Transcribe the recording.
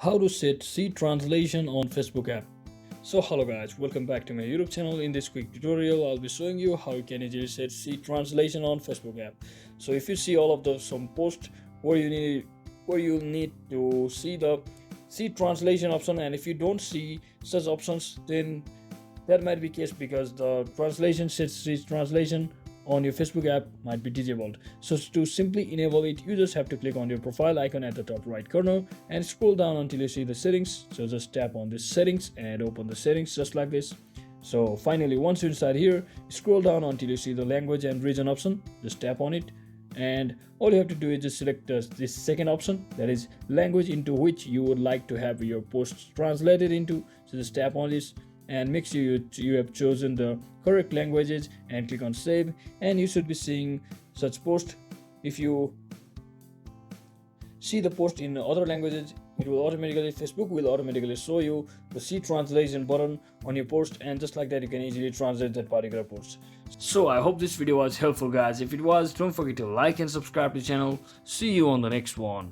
How to set C translation on Facebook app. So hello guys, welcome back to my YouTube channel. In this quick tutorial I'll be showing you how you can easily set C translation on Facebook app. So if you see all of the some posts where you need to see the C translation option, and if you don't see such options, then that might be case because the translation sets C translation on your Facebook app might be disabled. So to simply enable it, you just have to click on your profile icon at the top right corner and scroll down until you see the settings. So just tap on this settings and open the settings just like this. So finally, once you're inside here, scroll down until you see the language and region option. Just tap on it, and all you have to do is just select this second option, that is language into which you would like to have your posts translated into. So just tap on this and make sure you have chosen the correct languages and click on save, and you should be seeing such post. If you see the post in other languages, Facebook will automatically show you the C translation button on your post, and just like that you can easily translate that particular post. So I hope this video was helpful guys. If it was, don't forget to like and subscribe to the channel. See you on the next one.